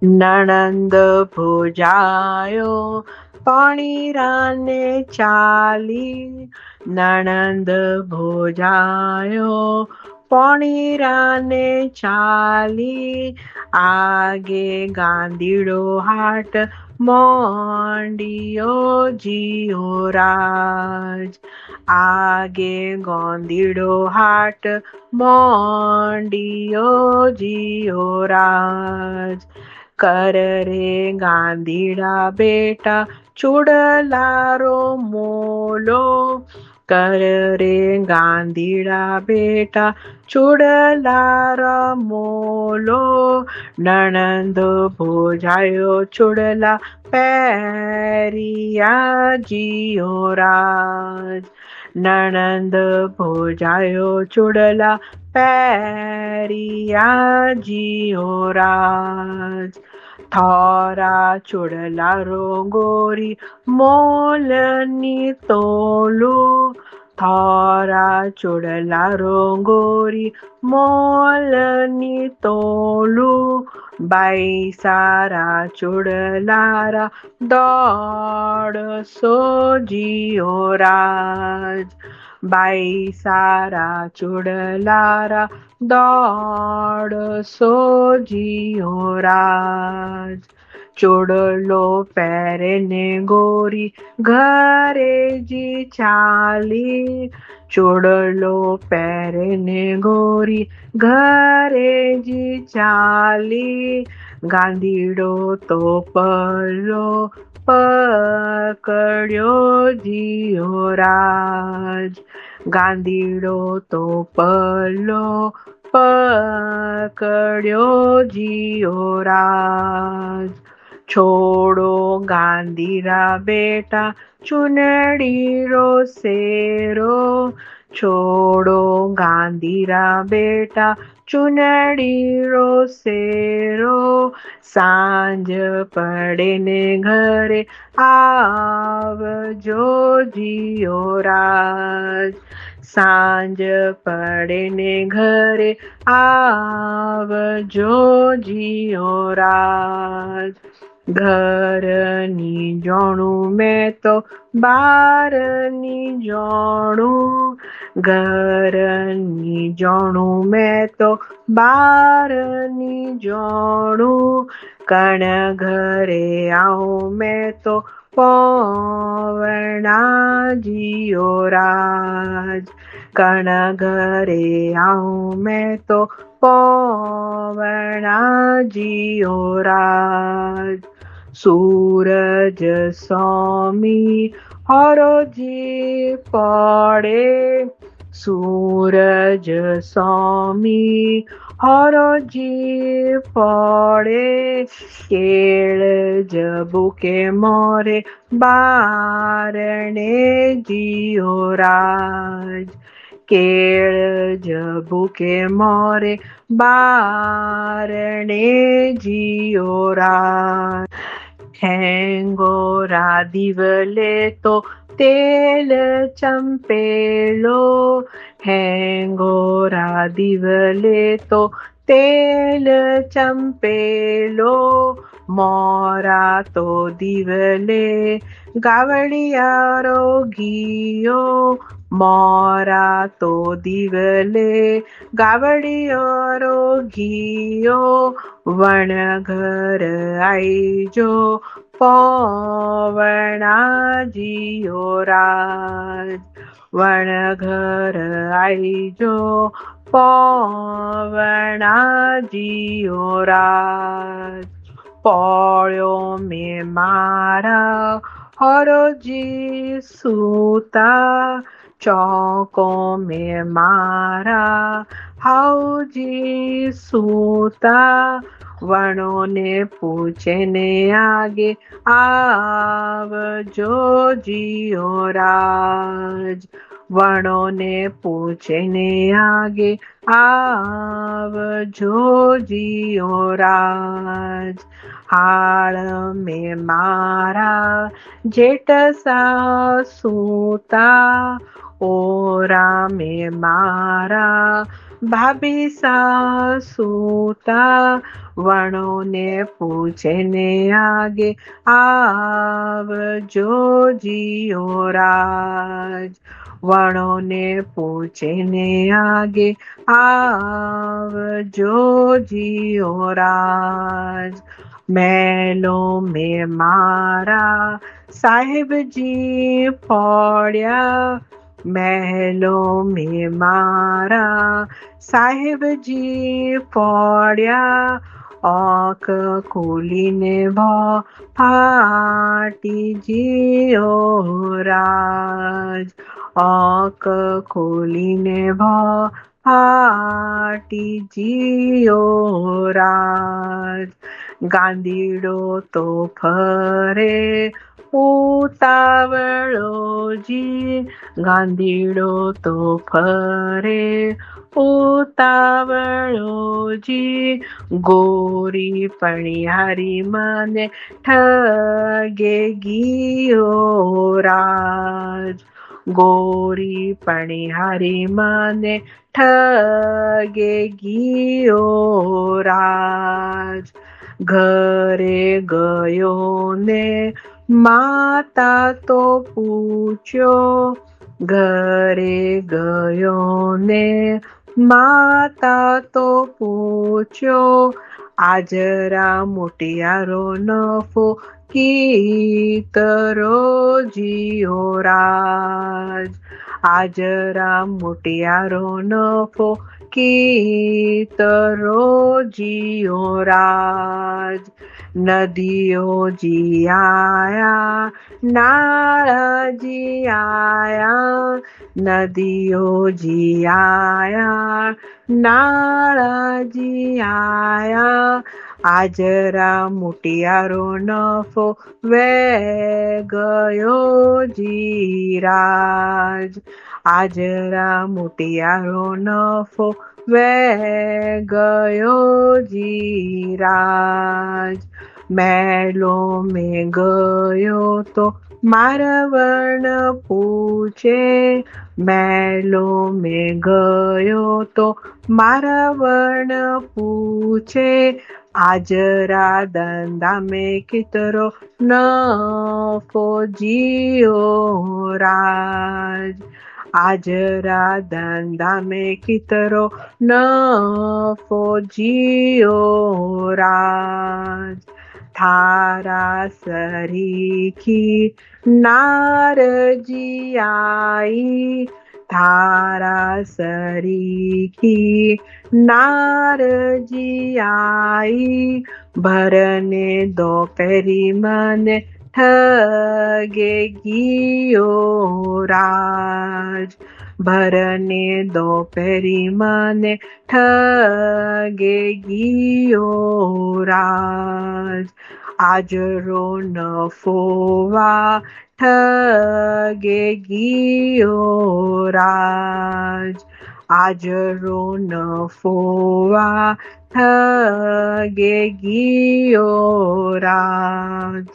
નણંદ ભોજાયો પણીરાને ચાલી. નણંદ ભોજાયો પણીરાને ચાલી. આગે ગાંધીડો હાટ મોંડિયો જીવરાજ. આગે ગોંધીડો હાટ મોંડિયો જીવરાજ. કર રે ગાંધીડા બેટા ચૂડલારો મોલો. કર રે ગાંધીડા બેટા ચૂડલારા મોલો. નણંદ ભોજાયો ચૂડલા પહેરિયા જીવરાજ. નણંદ ભોજાયો ચૂડલા પહેરિયા જીવરાજ. થોરા ચૂડલા રો ગોરી મોલની તોલું. થોરા ચૂડલા રો ગોરી મોલની તોલું. બાઈ સારા ચૂડલારા દોડસો જીવરાજ. બાઈ સારા ચૂડલારા દોડસો જીવરાજ. ચૂડલો પહેરે ને ગોરી ઘરે જી ચાલી. ચૂડલો પહેરે ને ગોરી ઘરે જી ચાલી. ગાંધીડો તો પલ્લો પકડ્યો જીવરાજ. ગાંધીડો તો પલ્લો પકડ્યો જીવરાજ. છોડો ગાંધીરા બેટા ચુનડી રો શેરો. છોડો ગાંધીરા બેટા ચુનડી રો શેરો. સાંજ પડે ને ઘરે આવજો જીવરાજ. સાંજ પડે ને ઘરે આવજો જીવરાજ. ઘરની જોણું મેં તો બારની જોણું. ઘરની જોણું મેં તો બારની જોણું. કણ ઘરે આવું મેં તો પવણા જીવરાજ. કણ ઘરે આવું મેં તો પવણા જીવરાજ. સૂરજ સ્વામી હરોજી પડે. સૂરજ સ્વામી હરોજી પડે. કેળ જબુકે મોરે બારણે જીવરાજ. કેળ જબુકે મોરે બારણે જીવરાજ. હેંગોરા દિવલે તો તેલ ચંપેલો. હેંગોરા દિવલે તો તેલ ચંપેલો. મોરા તો દિવલે ગાવડિયારો ઘીયો. મોરા તો દિવલે ગાવડિયારો ઘીયો. વણઘર આઈજો પવણા જીવરાજ. વણઘર આઈજો પવણા જીવરાજ. પોળ્યો મેં મારા હરોજી સૂતા. ચોકો મેં મારા હાઉજી સૂતા. વણોને પૂછે ને આગે આવજો જીવરાજ. વણોને પૂછે ને આગે આવજો જીવરાજ. હાળ મેં મારા જેઠ સાસુતા. ઓરા મેં મારા ભાભી સાસુતા વણોને પૂછે ને આગે આવજો જીઓ રાજ. વણોને પૂછે ને આગે આવજો જીઓ રાજ. મેલો મેં મારા સાહેબજી ફોડ્યા, મહેલો મેં મારા સાહેબજી ફોડ્યા, ઓક ખોલીને ફાટી જીઓ રાજ. ઓક ખોલીને ફાટી જીઓ રાજ. ગાંધીડો તો ફરે ઉતાવળોજી, ગાંધીડો તો ફરે ઉતાવળોજી, ગોરી પણિયારી મને ઠગે ગીયો રાજ. ગોરી પણિયારી મને ઠગે ગીયો રાજ. ઘરે ગયો ને માતા તો પૂછ્યો, ઘરે ગયો ને માતા તો પૂછ્યો, આજરા મોટિયારો નફો કીતરો જીઓ રાજ. આજરા મોટિયારો નફો કીતરો જીઓ રાજ. નદીઓ જી આયા, નાળા જી આયા, નદીઓ જી આયા, નાળા જી આયા, આજરા મોટિયારો નફો વે ગયો જી રાજ. આજરા મોટિયારો નફો વે ગયો જી રાજ. મેલો મેં ગયો તો મારવણ પૂછે, મેલો મેં ગયો તો મારવણ પૂછે, આજરા ધંધા મેં કિતરો નફો જીઓ રાજ. આજરા ધંધા મેં કિતરો નફો જીઓ રાજ. થારા સરીખી નારજી આઈ, થારા સરીખી નારજી આઈ, ભરને દોપહેરી મને ઠગે ગીયો રાજ. ભરને દોપહેરી મને ઠગે ગીયો રાજ. આજરો નફોવા ઠગે ગીયો રાજ. આજરો નફોવા ઠગે ગીયો રાજ.